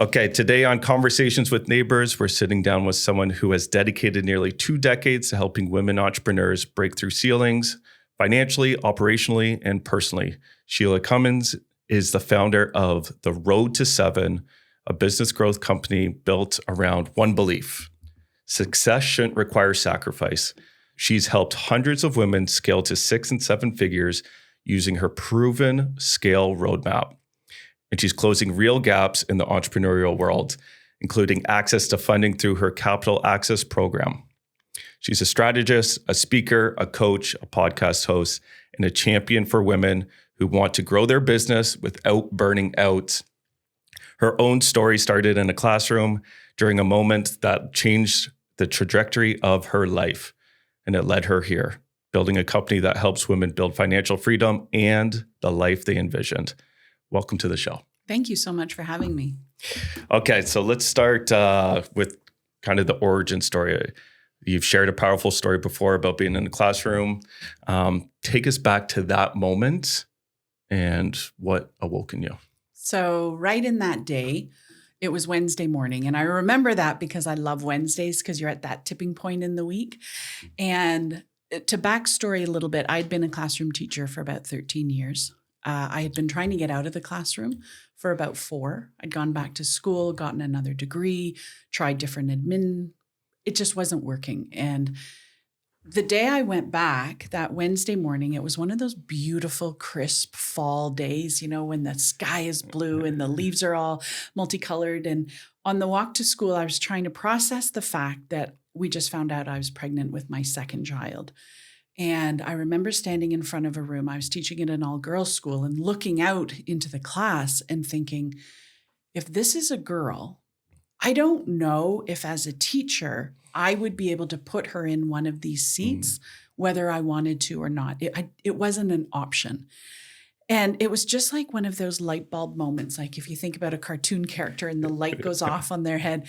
Okay, today on Conversations with Neighbours, we're sitting down with someone who has dedicated nearly 2 decades to helping women entrepreneurs break through ceilings financially, operationally, and personally. Shelagh Cummins is the founder of The Road to Seven, a business growth company built around one belief: success shouldn't require sacrifice. She's helped hundreds of women scale to 6 and 7 figures using her proven scale roadmap. And she's closing real gaps in the entrepreneurial world, including access to funding through her Capital Access program. She's a strategist, a speaker, a coach, a podcast host, and a champion for women who want to grow their business without burning out. Her own story started in a classroom during a moment that changed the trajectory of her life, and it led her here, building a company that helps women build financial freedom and the life they envisioned. Welcome to the show. Thank you so much for having me. Okay, so let's start with kind of the origin story. You've shared a powerful story before about being in the classroom. Take us back to that moment and what awoke in you. So right in that day, it was Wednesday morning. And I remember that because I love Wednesdays because you're at that tipping point in the week. And to backstory a little bit, I'd been a classroom teacher for about 13 years. I had been trying to get out of the classroom for about 4. I'd gone back to school, gotten another degree, tried different admin. It just wasn't working. And the day I went back, that Wednesday morning, it was one of those beautiful, crisp fall days, you know, when the sky is blue and the leaves are all multicolored. And on the walk to school, I was trying to process the fact that we just found out I was pregnant with my second child. And I remember standing in front of a room. I was teaching at an all-girls school and looking out into the class and thinking, if this is a girl, I don't know if as a teacher, I would be able to put her in one of these seats, whether I wanted to or not. It wasn't an option. And it was just like one of those light bulb moments, like if you think about a cartoon character and the light goes off on their head.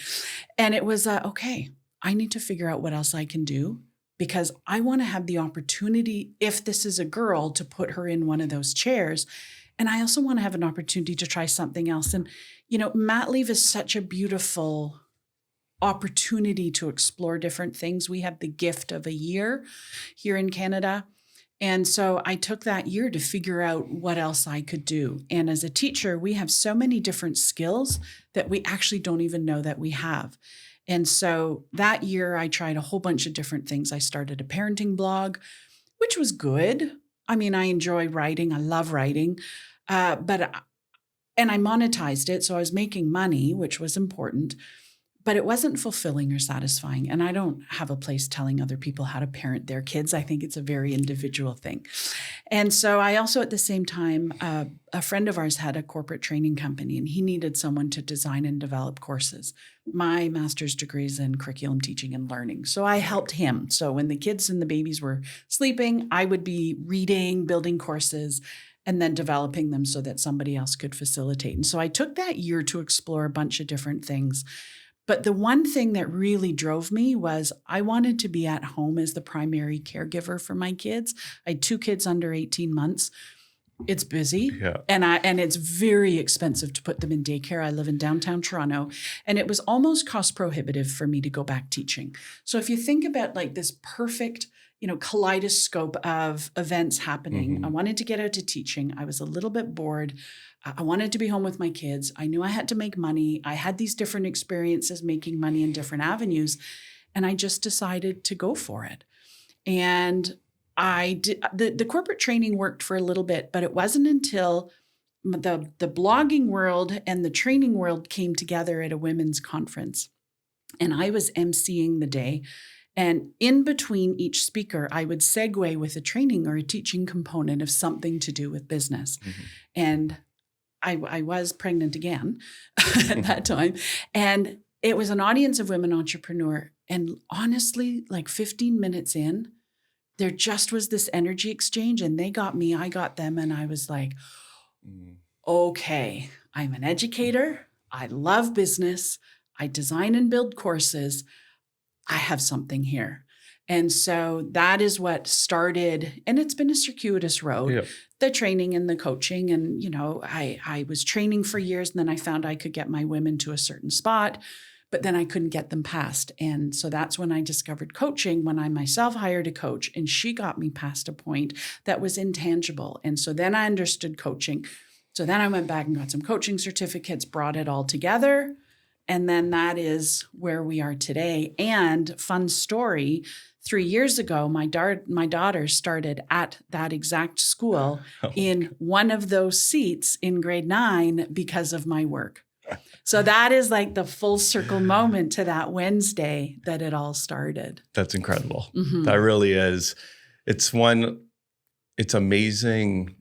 And it was, okay, I need to figure out what else I can do, because I want to have the opportunity, if this is a girl, to put her in one of those chairs. And I also want to have an opportunity to try something else. And, you know, mat leave is such a beautiful opportunity to explore different things. We have the gift of a year here in Canada. And so I took that year to figure out what else I could do. And as a teacher, we have so many different skills that we actually don't even know that we have. And so that year I tried a whole bunch of different things. I started a parenting blog, which was good. I mean, I enjoy writing. I love writing. And I monetized it. So I was making money, which was important, but it wasn't fulfilling or satisfying. And I don't have a place telling other people how to parent their kids. I think it's a very individual thing. And so I also, at the same time, a friend of ours had a corporate training company and he needed someone to design and develop courses. My master's degree is in curriculum teaching and learning. So I helped him. So when the kids and the babies were sleeping, I would be reading, building courses, and then developing them so that somebody else could facilitate. And so I took that year to explore a bunch of different things. But the one thing that really drove me was I wanted to be at home as the primary caregiver for my kids. I had 2 kids under 18 months. It's busy, and it's very expensive to put them in daycare. I live in downtown Toronto, and it was almost cost prohibitive for me to go back teaching. So if you think about like this perfect, you know, kaleidoscope of events happening, I wanted to get out to teaching. I was a little bit bored. I wanted to be home with my kids. I knew I had to make money. I had these different experiences making money in different avenues, and I just decided to go for it. And I did, the corporate training worked for a little bit, but it wasn't until the blogging world and the training world came together at a women's conference. And I was emceeing the day. And in between each speaker, I would segue with a training or a teaching component of something to do with business. And I was pregnant again at that time. And it was an audience of women entrepreneurs. And honestly, like 15 minutes in, there just was this energy exchange, and they got me, I got them. And I was like, okay, I'm an educator. I love business. I design and build courses. I have something here. And so that is what started, and it's been a circuitous road, Yeah. the training and the coaching. And, I was training for years, and then I found I could get my women to a certain spot, but then I couldn't get them past. And so that's when I discovered coaching, when I myself hired a coach, and she got me past a point that was intangible. And so then I understood coaching. So then I went back and got some coaching certificates, brought it all together. And then that is where we are today. And fun story, 3 years ago, my daughter started at that exact school in one of those seats in grade 9 because of my work. So that is like the full circle moment to that Wednesday that it all started. That's incredible. Mm-hmm. That really is. It's amazing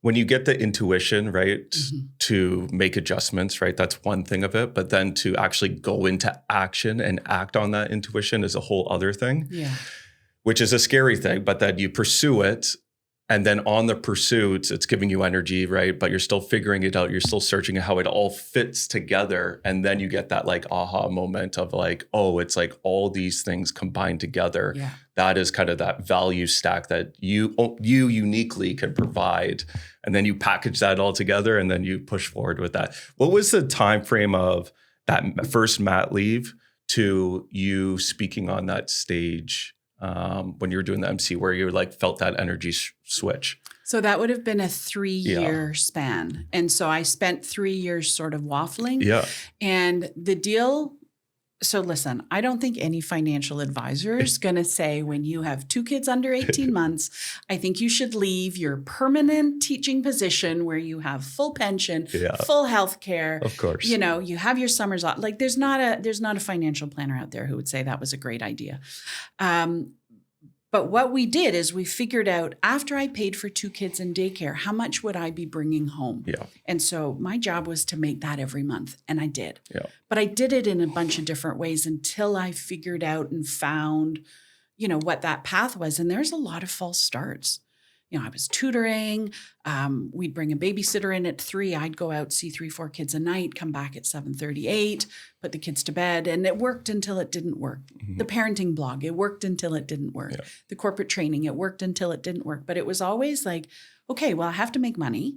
when you get the intuition, right, mm-hmm. to make adjustments, right? That's one thing of it. But then to actually go into action and act on that intuition is a whole other thing, which is a scary thing. But then you pursue it. And then on the pursuits, it's giving you energy, right? But you're still figuring it out. You're still searching how it all fits together. And then you get that like aha moment of like, oh, it's like all these things combined together. Yeah. That is kind of that value stack that you uniquely can provide. And then you package that all together and then you push forward with that. What was the time frame of that first mat leave to you speaking on that stage when you were doing the MC, where you like felt that energy switch? So that would have been a 3-year span. And so I spent 3 years sort of waffling. Yeah. And the deal, so listen, I don't think any financial advisor is going to say when you have 2 kids under 18 months, I think you should leave your permanent teaching position where you have full pension, full health care. Of course. You have your summers off. Like there's not a financial planner out there who would say that was a great idea. But what we did is we figured out after I paid for 2 kids in daycare, how much would I be bringing home? Yeah. And so my job was to make that every month, and I did. Yeah. But I did it in a bunch of different ways until I figured out and found, what that path was. And there's a lot of false starts. I was tutoring. We'd bring a babysitter in at 3. I'd go out, see 3-4 kids a night, come back at 7:38, put the kids to bed. And it worked until it didn't work. Mm-hmm. The parenting blog, it worked until it didn't work. Yeah. The corporate training, it worked until it didn't work. But it was always like, okay, well, I have to make money.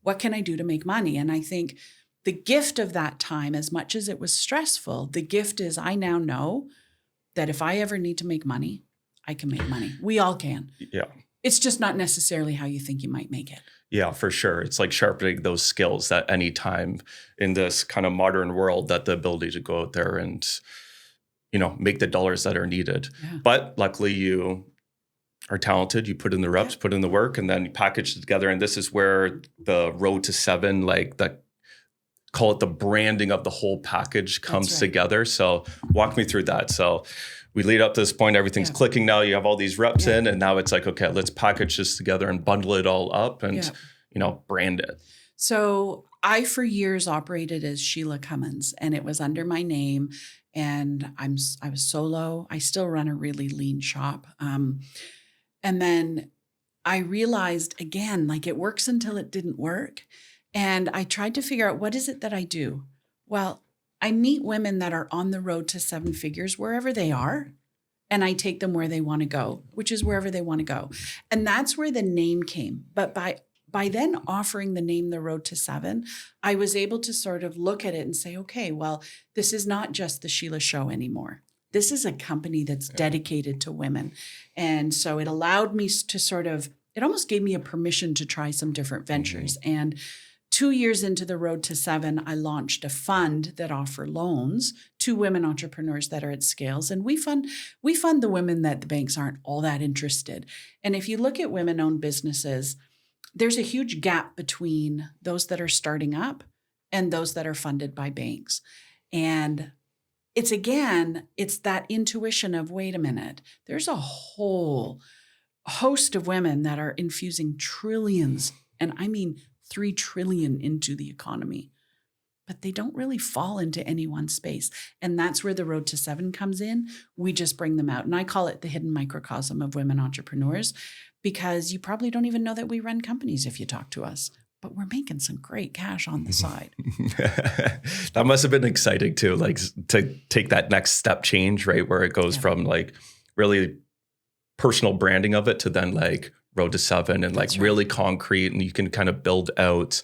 What can I do to make money? And I think the gift of that time, as much as it was stressful, the gift is I now know that if I ever need to make money, I can make money. We all can. Yeah. It's just not necessarily how you think you might make it. Yeah, for sure. It's like sharpening those skills at any time in this kind of modern world, that the ability to go out there and, make the dollars that are needed. Yeah. But luckily you are talented. You put in the reps, put in the work, and then you package it together. And this is where the road to 7, call it the branding of the whole package comes together. So walk me through that. So we lead up to this point, everything's clicking now. You have all these reps in, and now it's like, okay, let's package this together and bundle it all up and, brand it. So I, for years, operated as Shelagh Cummins, and it was under my name. And I was solo. I still run a really lean shop. And then I realized again, it works until it didn't work. And I tried to figure out, what is it that I do? Well, I meet women that are on the road to 7 figures wherever they are, and I take them where they want to go, which is wherever they want to go. And that's where the name came. But by then offering the name The Road to 7, I was able to sort of look at it and say, okay, well, this is not just the Shelagh Show anymore. This is a company that's dedicated to women. And so it allowed me to it almost gave me a permission to try some different ventures. Mm-hmm. And 2 years into the road to 7, I launched a fund that offer loans to women entrepreneurs that are at scales. And we fund the women that the banks aren't all that interested. And if you look at women-owned businesses, there's a huge gap between those that are starting up and those that are funded by banks. And it's that intuition of, wait a minute, there's a whole host of women that are infusing trillions, and I mean 3 trillion into the economy, but they don't really fall into any one space. And that's where the road to 7 comes in. We just bring them out. And I call it the hidden microcosm of women entrepreneurs, because you probably don't even know that we run companies if you talk to us. but we're making some great cash on the side. That must have been exciting too, like to take that next step change, right? Where it goes from like really personal branding of it to then like road to 7 and like really concrete, and you can kind of build out,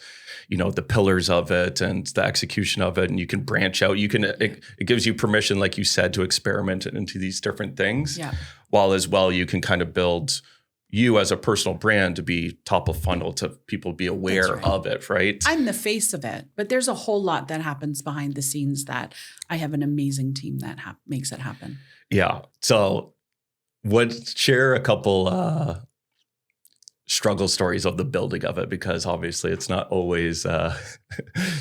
you know, the pillars of it and the execution of it, and you can branch out. You can, it gives you permission, like you said, to experiment into these different things. Yeah. While as well, you can kind of build you as a personal brand to be top of funnel, to people be aware of it, right? I'm the face of it, but there's a whole lot that happens behind the scenes that I have an amazing team that makes it happen. Yeah. So share a couple struggle stories of the building of it, because obviously it's not always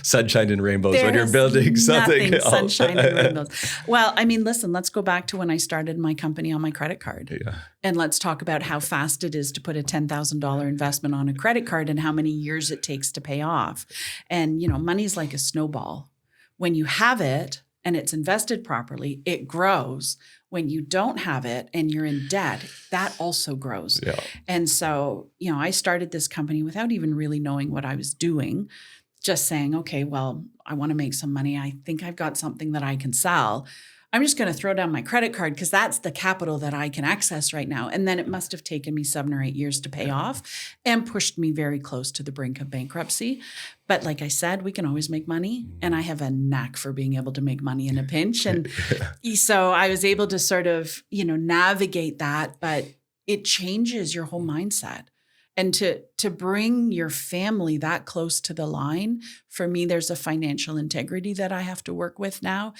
sunshine and rainbows when you're building something else. Sunshine and rainbows. Well, I mean, listen, let's go back to when I started my company on my credit card. Yeah. And let's talk about how fast it is to put a $10,000 investment on a credit card and how many years it takes to pay off. And, you know, money's like a snowball. When you have it and it's invested properly, it grows. When you don't have it and you're in debt, that also grows. Yeah. And so, you know, I started this company without even really knowing what I was doing, just saying, okay, well, I want to make some money. I think I've got something that I can sell. I'm just going to throw down my credit card because that's the capital that I can access right now. And then it must have taken me 7 or 8 years to pay off and pushed me very close to the brink of bankruptcy. But like I said, we can always make money. And I have a knack for being able to make money in a pinch. And so I was able to sort of, you know, navigate that, but it changes your whole mindset. And to bring your family that close to the line, for me, there's a financial integrity that I have to work with now,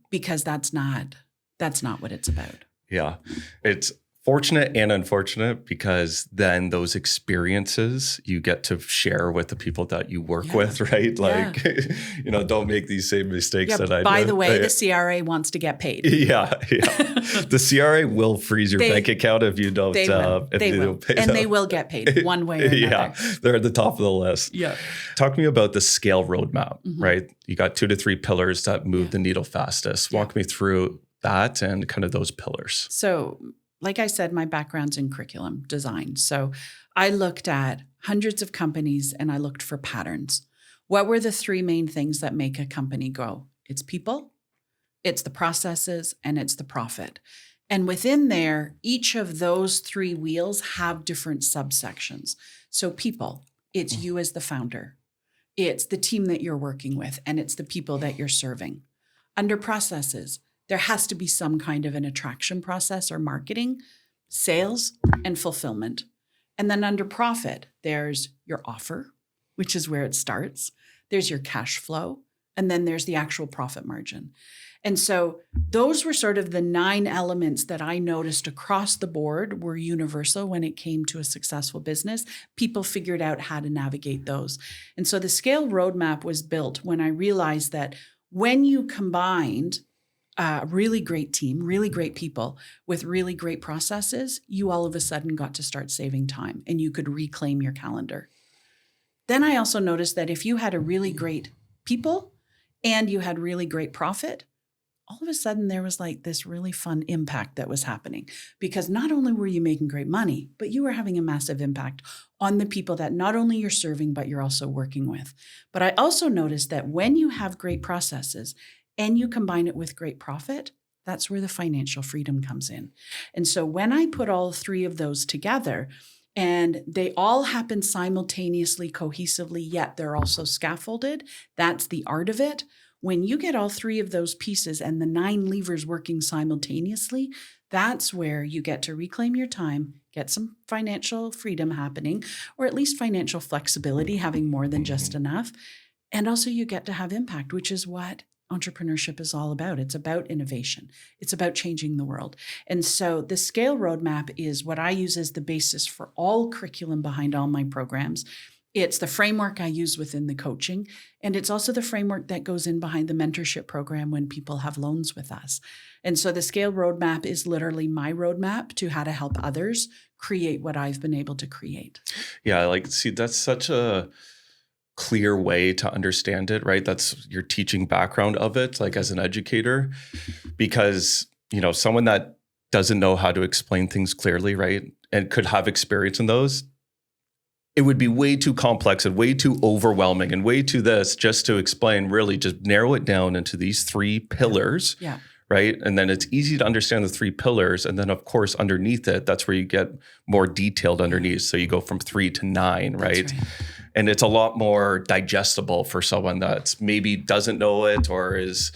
because that's not what it's about. Yeah. It's fortunate and unfortunate, because then those experiences you get to share with the people that you work with, right? Like, you know, don't make these same mistakes that I did. By the way, the CRA wants to get paid. Yeah. The CRA will freeze your bank account if you don't. They don't pay. And they will get paid one way or another. Yeah, they're at the top of the list. Yeah. Talk to me about the scale roadmap, right? You got 2 to 3 pillars that move the needle fastest. Walk me through that and kind of those pillars. So, like I said, my background's in curriculum design. So I looked at hundreds of companies and I looked for patterns. What were the 3 main things that make a company go? It's people, it's the processes, and it's the profit. And within there, each of those 3 wheels have different subsections. So people, it's you as the founder. It's the team that you're working with, and it's the people that you're serving. Under processes, there has to be some kind of an attraction process or marketing, sales, and fulfillment. And then under profit, there's your offer, which is where it starts. There's your cash flow, and then there's the actual profit margin. And so those were sort of the 9 elements that I noticed across the board were universal when it came to a successful business. People figured out how to navigate those. And so the scale roadmap was built when I realized that when you combined a really great team, really great people with really great processes, you all of a sudden got to start saving time and you could reclaim your calendar. Then I also noticed that if you had a really great people and you had really great profit, all of a sudden there was like this really fun impact that was happening, because not only were you making great money, but you were having a massive impact on the people that not only you're serving, but you're also working with. But I also noticed that when you have great processes and you combine it with great profit, that's where the financial freedom comes in. And so when I put all 3 of those together, and they all happen simultaneously, cohesively, yet they're also scaffolded, that's the art of it. When you get all 3 of those pieces and the 9 levers working simultaneously, that's where you get to reclaim your time, get some financial freedom happening, or at least financial flexibility, having more than just enough. And also you get to have impact, which is what entrepreneurship is all about. It's about innovation. It's about changing the world. And so the scale roadmap is what I use as the basis for all curriculum behind all my programs. It's the framework I use within the coaching, and it's also the framework that goes in behind the mentorship program when people have loans with us. And so the scale roadmap is literally my roadmap to how to help others create what I've been able to create. Yeah, see, that's such a clear way to understand it, right? That's your teaching background of it, like as an educator, because, you know, someone that doesn't know how to explain things clearly, right, and could have experience in those, it would be way too complex and way too overwhelming and way too this just to explain, really just narrow it down into these 3 pillars. Yeah. Right. And then it's easy to understand the 3 pillars. And then, of course, underneath it, that's where you get more detailed underneath. So you go from 3 to 9, right? That's right. And it's a lot more digestible for someone that's maybe doesn't know it or is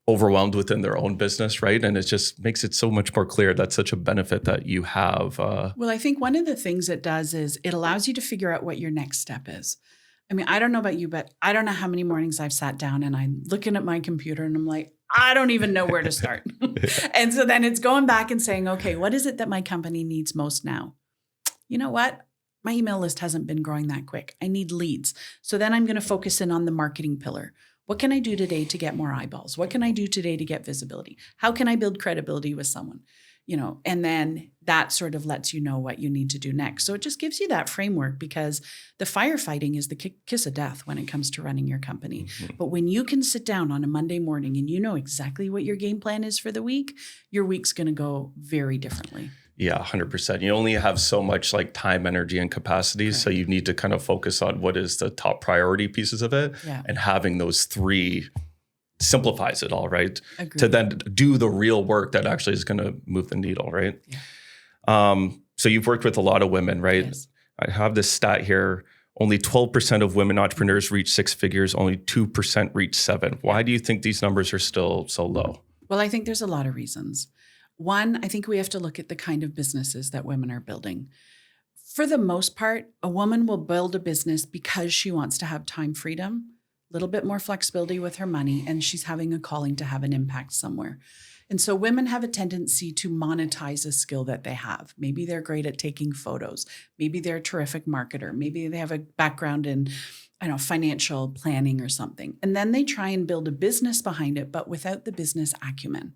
overwhelmed within their own business, right? And it just makes it so much more clear. That's such a benefit that you have. Well, I think one of the things it does is it allows you to figure out what your next step is. I mean, I don't know about you, but I don't know how many mornings I've sat down and I'm looking at my computer and I'm like, I don't even know where to start. And so then it's going back and saying, okay, what is it that my company needs most now? You know what? My email list hasn't been growing that quick. I need leads. So then I'm going to focus in on the marketing pillar. What can I do today to get more eyeballs? What can I do today to get visibility? How can I build credibility with someone? You know, and then that sort of lets you know what you need to do next. So it just gives you that framework, because the firefighting is the kiss of death when it comes to running your company. Mm-hmm. But when you can sit down on a Monday morning and you know exactly what your game plan is for the week, your week's going to go very differently. Yeah, 100%. You only have so much like time, energy, and capacity. Correct. So you need to kind of focus on what is the top priority pieces of it. Yeah. And having those 3 simplifies it all, right? Agreed. To then do the real work that actually is going to move the needle, right? Yeah. So you've worked with a lot of women, right? Yes. I have this stat here. Only 12% of women entrepreneurs reach 6 figures. Only 2% reach 7. Why do you think these numbers are still so low? Well, I think there's a lot of reasons. One, I think we have to look at the kind of businesses that women are building. For the most part, a woman will build a business because she wants to have time freedom, a little bit more flexibility with her money, and she's having a calling to have an impact somewhere. And so women have a tendency to monetize a skill that they have. Maybe they're great at taking photos. Maybe they're a terrific marketer. Maybe they have a background in, financial planning or something. And then they try and build a business behind it, but without the business acumen.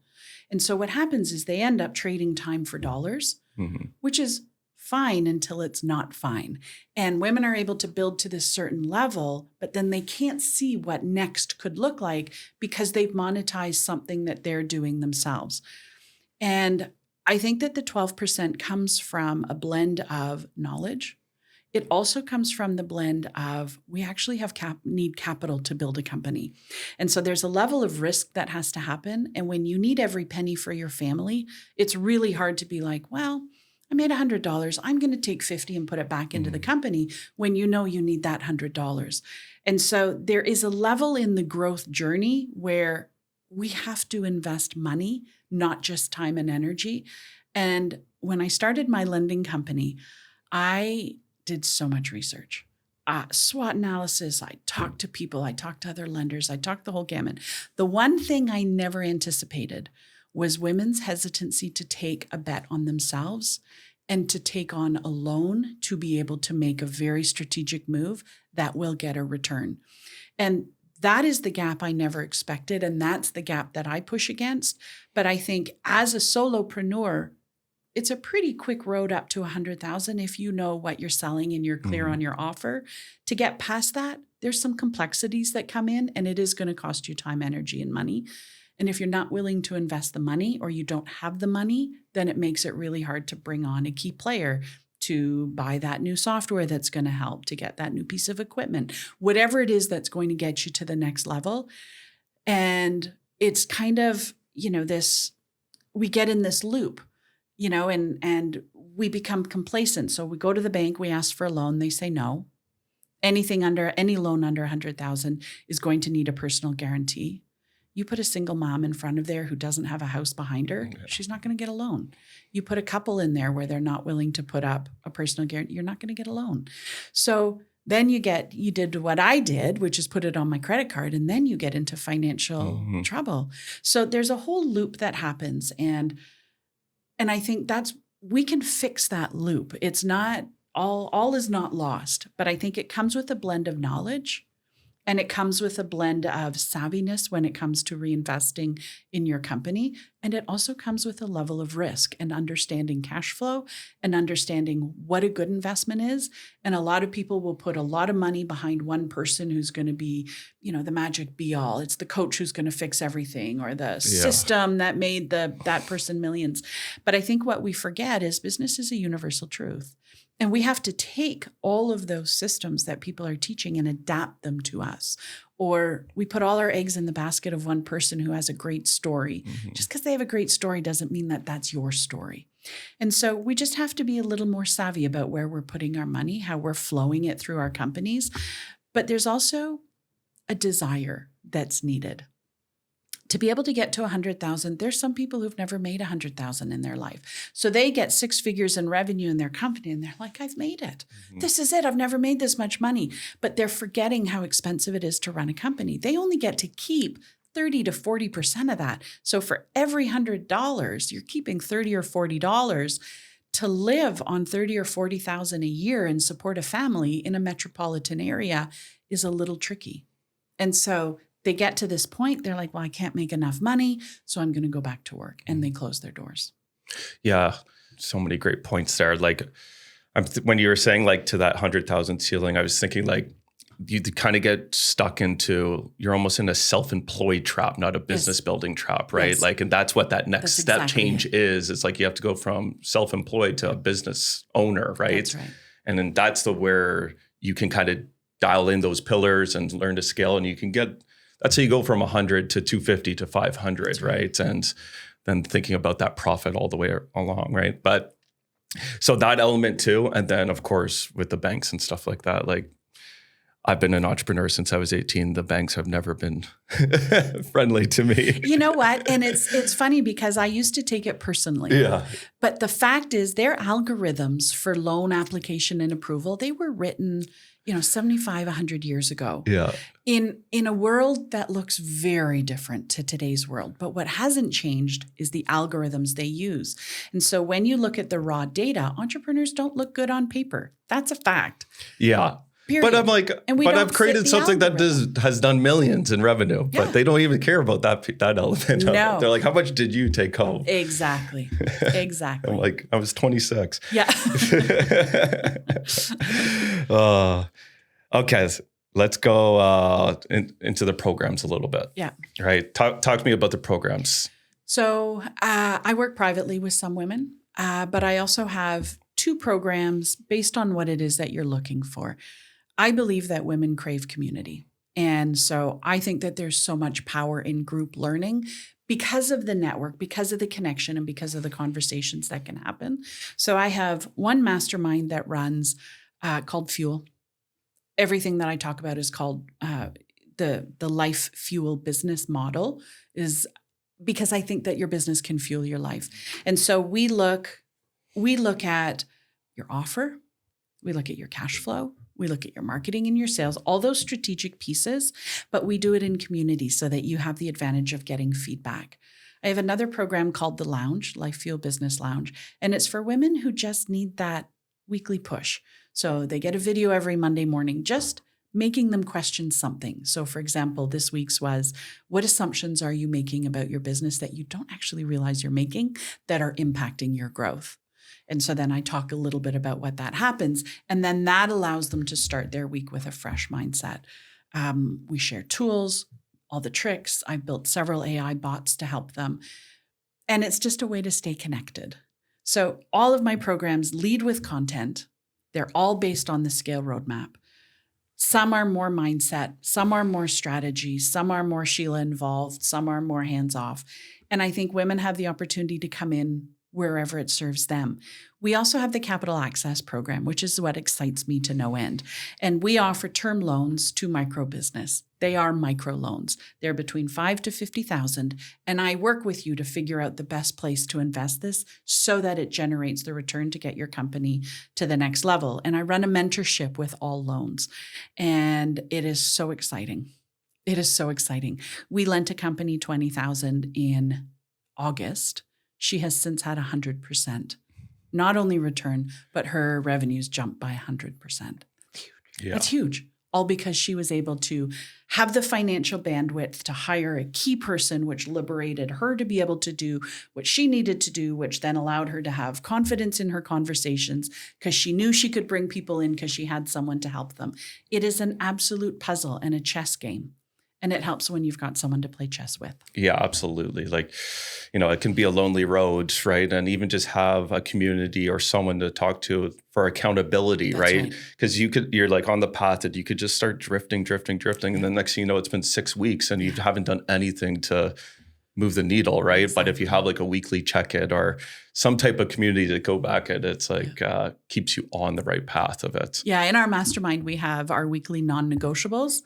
And so what happens is they end up trading time for dollars, mm-hmm. which is fine until it's not fine. And women are able to build to this certain level, but then they can't see what next could look like because they've monetized something that they're doing themselves. And I think that the 12% comes from a blend of knowledge. It also comes from the blend of we actually need capital to build a company. And so there's a level of risk that has to happen. And when you need every penny for your family, it's really hard to be like, well, I made $100. I'm going to take 50 and put it back into the company when you know you need that $100. And so there is a level in the growth journey where we have to invest money, not just time and energy. And when I started my lending company, I did so much research, SWOT analysis. I talked to people. I talked to other lenders. I talked the whole gamut. The one thing I never anticipated was women's hesitancy to take a bet on themselves and to take on a loan to be able to make a very strategic move that will get a return. And that is the gap I never expected. And that's the gap that I push against. But I think as a solopreneur, it's a pretty quick road up to 100,000 if you know what you're selling and you're clear on your offer. To get past that, there's some complexities that come in, and it is going to cost you time, energy, and money. And if you're not willing to invest the money or you don't have the money, then it makes it really hard to bring on a key player to buy that new software that's going to help, to get that new piece of equipment, whatever it is that's going to get you to the next level. And it's kind of, we get in this loop. And we become complacent. So we go to the bank, we ask for a loan, they say no. Any loan under 100,000 is going to need a personal guarantee. You put a single mom in front of there who doesn't have a house behind her, she's not going to get a loan. You put a couple in there where they're not willing to put up a personal guarantee, you're not going to get a loan. So then you did what I did, which is put it on my credit card, and then you get into financial trouble. So there's a whole loop that happens. And I think we can fix that loop. It's not all is not lost, but I think it comes with a blend of knowledge, and it comes with a blend of savviness when it comes to reinvesting in your company And it also comes with a level of risk and understanding cash flow and understanding what a good investment is. And a lot of people will put a lot of money behind one person who's going to be, the magic be all. It's the coach who's going to fix everything, or the system that made that person millions. But I think what we forget is business is a universal truth. And we have to take all of those systems that people are teaching and adapt them to us. Or we put all our eggs in the basket of one person who has a great story. Mm-hmm. Just because they have a great story doesn't mean that that's your story. And so we just have to be a little more savvy about where we're putting our money, how we're flowing it through our companies. But there's also a desire that's needed. To be able to get to 100,000, there's some people who've never made 100,000 in their life. So they get 6 figures in revenue in their company and they're like, I've made it. Mm-hmm. This is it. I've never made this much money. But they're forgetting how expensive it is to run a company. They only get to keep 30 to 40% of that. So for every $100, you're keeping $30 or $40 to live on 30 or 40,000 a year and support a family in a metropolitan area is a little tricky. And so they get to this point, they're like, well, I can't make enough money, so I'm going to go back to work. And they close their doors. Yeah. So many great points there. Like when you were saying like to that 100,000 ceiling, I was thinking like you kind of get stuck into, you're almost in a self-employed trap, not a business building trap, right? Yes. Like, and that's what that next step change is. It's like you have to go from self-employed to a business owner, right? That's right. And then that's where you can kind of dial in those pillars and learn to scale, and you can get, that's how you go from 100 to 250 to 500, right? And then thinking about that profit all the way along, right? But so that element too. And then of course, with the banks and stuff like that, like I've been an entrepreneur since I was 18. The banks have never been friendly to me. You know what? And it's funny because I used to take it personally. Yeah. But the fact is their algorithms for loan application and approval, they were written 75, 100 years ago. Yeah. In a world that looks very different to today's world. But what hasn't changed is the algorithms they use. And so when you look at the raw data, entrepreneurs don't look good on paper. That's a fact. Yeah. Period. But I'm like, but I've created something that has done millions in revenue, but they don't even care about that element. No. They're like, how much did you take home? Exactly. Exactly. I'm like, I was 26. Yeah. Okay. Let's go into the programs a little bit. Yeah. Right. Talk to me about the programs. So I work privately with some women, but I also have 2 programs based on what it is that you're looking for. I believe that women crave community. And so I think that there's so much power in group learning because of the network, because of the connection, and because of the conversations that can happen. So I have one mastermind that runs called FUEL. Everything that I talk about is called the life fuel business model, is because I think that your business can fuel your life. And so we look at your offer, we look at your cash flow, we look at your marketing and your sales, all those strategic pieces, but we do it in community so that you have the advantage of getting feedback. I have another program called The Lounge, Life Fuel Business Lounge, and it's for women who just need that weekly push. So they get a video every Monday morning, just making them question something. So for example, this week's was, what assumptions are you making about your business that you don't actually realize you're making that are impacting your growth? And so then I talk a little bit about what that happens. And then that allows them to start their week with a fresh mindset. We share tools, all the tricks. I've built several AI bots to help them. And it's just a way to stay connected. So all of my programs lead with content. They're all based on the Scale Roadmap. Some are more mindset, some are more strategy, some are more Sheila involved, some are more hands-off. And I think women have the opportunity to come in wherever it serves them. We also have the Capital Access Program, which is what excites me to no end. And we offer term loans to micro business. They are micro loans. They're between $5,000 to $50,000. And I work with you to figure out the best place to invest this so that it generates the return to get your company to the next level. And I run a mentorship with all loans. And it is so exciting. It is so exciting. We lent a company $20,000 in August. She has since had 100%, not only return, but her revenues jumped by 100%. Yeah. That's huge. all because she was able to have the financial bandwidth to hire a key person, which liberated her to be able to do what she needed to do, which then allowed her to have confidence in her conversations because she knew she could bring people in because she had someone to help them. It is an absolute puzzle and a chess game. And it helps when you've got someone to play chess with. Yeah, absolutely. Like, it can be a lonely road, right? And even just have a community or someone to talk to for accountability, right? Because you're like on the path that you could just start drifting. And then next thing you know, it's been 6 weeks and you haven't done anything to move the needle, right? Exactly. But if you have like a weekly check-in or some type of community to go back at, it's like keeps you on the right path of it. Yeah, in our mastermind, we have our weekly non-negotiables,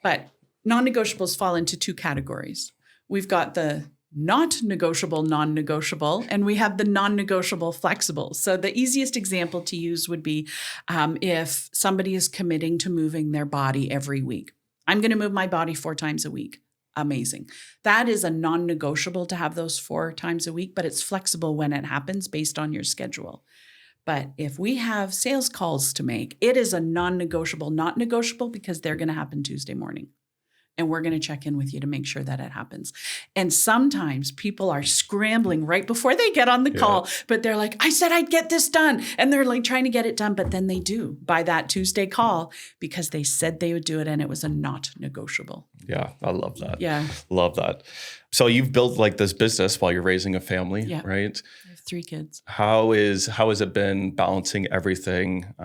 but non-negotiables fall into 2 categories. We've got the not negotiable, non-negotiable, and we have the non-negotiable flexible. So the easiest example to use would be if somebody is committing to moving their body every week. I'm going to move my body 4 times a week. Amazing. That is a non-negotiable to have those 4 times a week, but it's flexible when it happens based on your schedule. But if we have sales calls to make, it is a non-negotiable, not negotiable because they're going to happen Tuesday morning. And we're going to check in with you to make sure that it happens. And sometimes people are scrambling right before they get on the call, but they're like, I said I'd get this done. And they're like trying to get it done, but then they do by that Tuesday call because they said they would do it and it was a not negotiable. Yeah, I love that. Yeah. Love that. So you've built like this business while you're raising a family, right? I have 3 kids. How has it been balancing everything?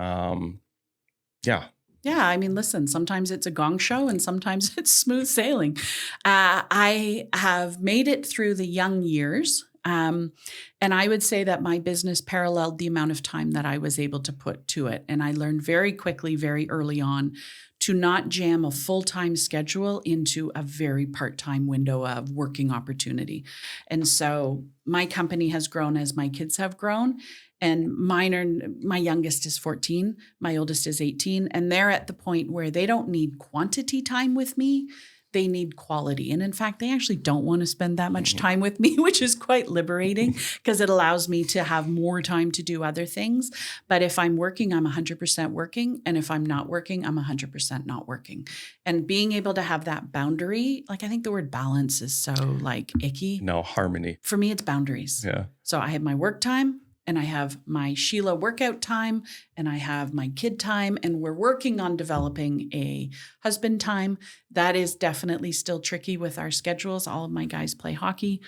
Yeah, I mean, listen, sometimes it's a gong show and sometimes it's smooth sailing. I have made it through the young years. And I would say that my business paralleled the amount of time that I was able to put to it. And I learned very quickly, very early on, to not jam a full-time schedule into a very part-time window of working opportunity. And so my company has grown as my kids have grown. And my youngest is 14, my oldest is 18, and they're at the point where they don't need quantity time with me, they need quality. And in fact, they actually don't want to spend that much time with me, which is quite liberating because it allows me to have more time to do other things. But if I'm working, I'm 100% working. And if I'm not working, I'm 100% not working. And being able to have that boundary, like I think the word balance is so like icky. No, harmony. For me, it's boundaries. Yeah. So I have my work time. And I have my Sheila workout time and I have my kid time and we're working on developing a husband time. That is definitely still tricky with our schedules. All of my guys play hockey.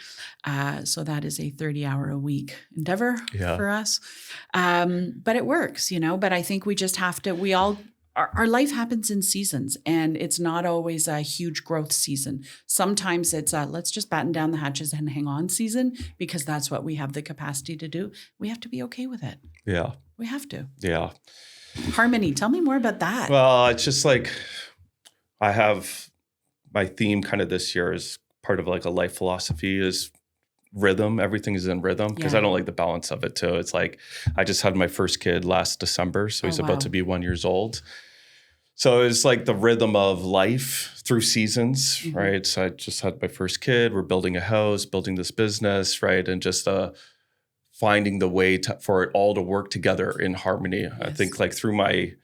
So that is a 30-hour-a-week endeavor for us. But it works, but I think we just have to, our life happens in seasons and it's not always a huge growth season. Sometimes it's let's just batten down the hatches and hang on season because that's what we have the capacity to do. We have to be okay with it. Yeah. We have to. Yeah. Harmony. Tell me more about that. Well, it's just like I have my theme kind of this year is part of like a life philosophy is rhythm. Everything is in rhythm because I don't like the balance of it too. It's like I just had my first kid last December. So he's about to be 1 year old. So it's like the rhythm of life through seasons, right? So I just had my first kid. We're building a house, building this business, right? And just finding the way for it all to work together in harmony. Yes. I think like through my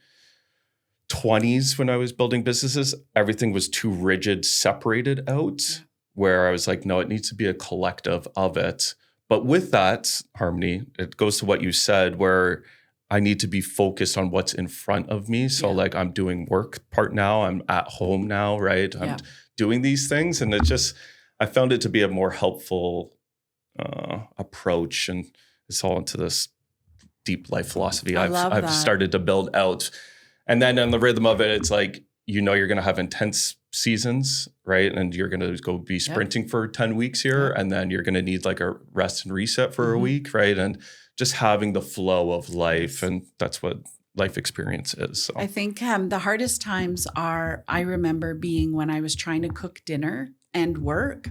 20s when I was building businesses, everything was too rigid, separated out, where I was like, no, it needs to be a collective of it. But with that harmony, it goes to what you said, where I need to be focused on what's in front of me. So like I'm doing work part now, I'm at home now, right? I'm doing these things. And I found it to be a more helpful approach. And it's all into this deep life philosophy I've started to build out. And then on the rhythm of it, it's like, you're going to have intense seasons, right? And you're going to go be sprinting for 10 weeks here. And then you're going to need like a rest and reset for a week, right? And just having the flow of life. And that's what life experience is. So. I think the hardest times I remember being when I was trying to cook dinner and work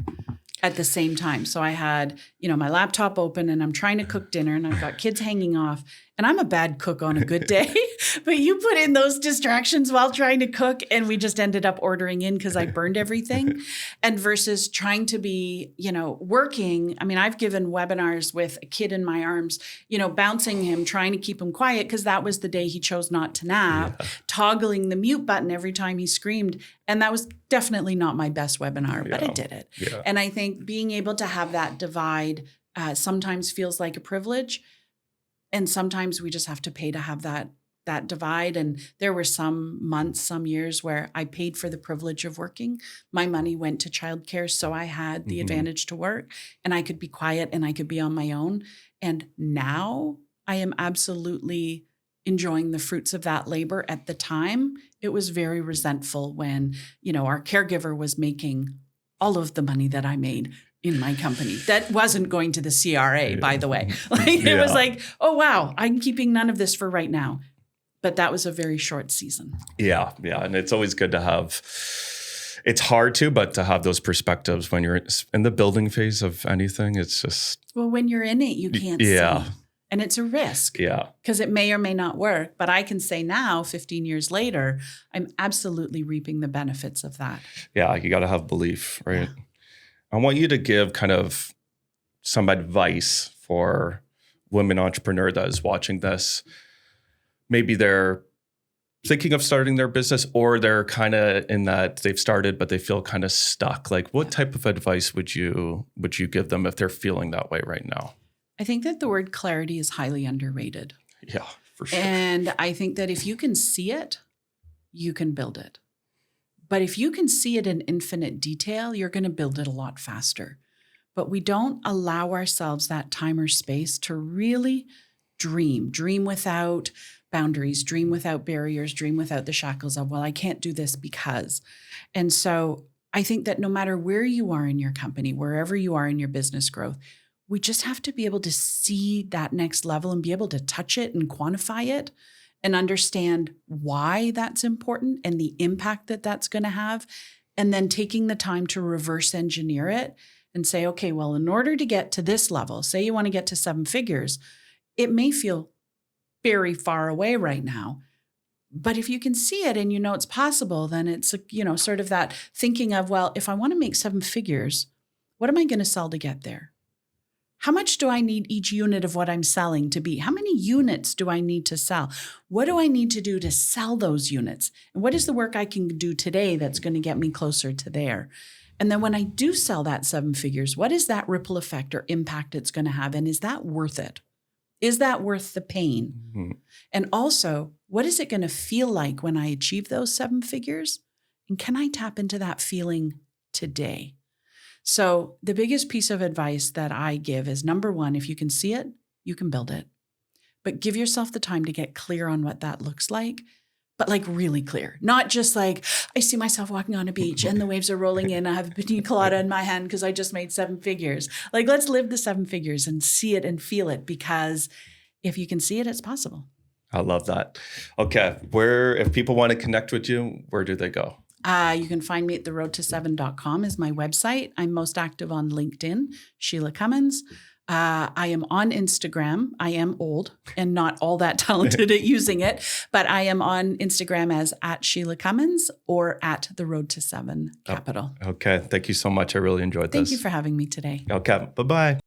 at the same time. So I had, my laptop open and I'm trying to cook dinner and I've got kids hanging off And I'm a bad cook on a good day, but you put in those distractions while trying to cook, and we just ended up ordering in because I burned everything. And versus trying to be, working. I mean, I've given webinars with a kid in my arms, bouncing him, trying to keep him quiet because that was the day he chose not to nap, toggling the mute button every time he screamed. And that was definitely not my best webinar, but I did it. Yeah. And I think being able to have that divide sometimes feels like a privilege. And sometimes we just have to pay to have that divide. And there were some months, some years where I paid for the privilege of working. My money went to childcare, so I had the advantage to work, and I could be quiet and I could be on my own. And now I am absolutely enjoying the fruits of that labor. At the time, it was very resentful when, our caregiver was making all of the money that I made in my company. That wasn't going to the CRA, by the way. It was like, oh, wow, I'm keeping none of this for right now. But that was a very short season. Yeah. And it's always good to have, it's hard but to have those perspectives when you're in the building phase of anything. It's just. Well, when you're in it, you can't see. And it's a risk. Yeah. Because it may or may not work. But I can say now, 15 years later, I'm absolutely reaping the benefits of that. Yeah. You got to have belief, right? Yeah. I want you to give kind of some advice for women entrepreneur that is watching this. Maybe they're thinking of starting their business, or they're kind of in that they've started, but they feel kind of stuck. Like, what type of advice would you give them if they're feeling that way right now? I think that the word clarity is highly underrated. Yeah, for sure. And I think that if you can see it, you can build it. But if you can see it in infinite detail, you're going to build it a lot faster. But we don't allow ourselves that time or space to really dream without boundaries, dream without barriers, dream without the shackles of, well, I can't do this because. And so I think that no matter where you are in your company, wherever you are in your business growth, we just have to be able to see that next level and be able to touch it and quantify it and understand why that's important and the impact that that's going to have. And then taking the time to reverse engineer it and say, okay, well, in order to get to this level, say you want to get to 7 figures, it may feel very far away right now. But if you can see it and it's possible, then it's, sort of that thinking of, well, if I want to make 7 figures, what am I going to sell to get there? How much do I need each unit of what I'm selling to be? How many units do I need to sell? What do I need to do to sell those units? And what is the work I can do today that's going to get me closer to there? And then when I do sell that 7 figures, what is that ripple effect or impact it's going to have? And is that worth it? Is that worth the pain? Mm-hmm. And also, what is it going to feel like when I achieve those 7 figures? And can I tap into that feeling today? So the biggest piece of advice that I give is, number 1, if you can see it, you can build it. But give yourself the time to get clear on what that looks like, but like really clear. Not just like, I see myself walking on a beach and the waves are rolling in. I have a pina colada in my hand because I just made 7 figures. Like, let's live the 7 figures and see it and feel it, because if you can see it, it's possible. I love that. Okay. If people want to connect with you, where do they go? You can find me at theroadto7.com is my website. I'm most active on LinkedIn, Shelagh Cummins. I am on Instagram. I am old and not all that talented at using it, but I am on Instagram as @Shelagh Cummins or @theroadto7 Capital. Okay. Thank you so much. I really enjoed this. Thank you for having me today. Okay. Bye-bye.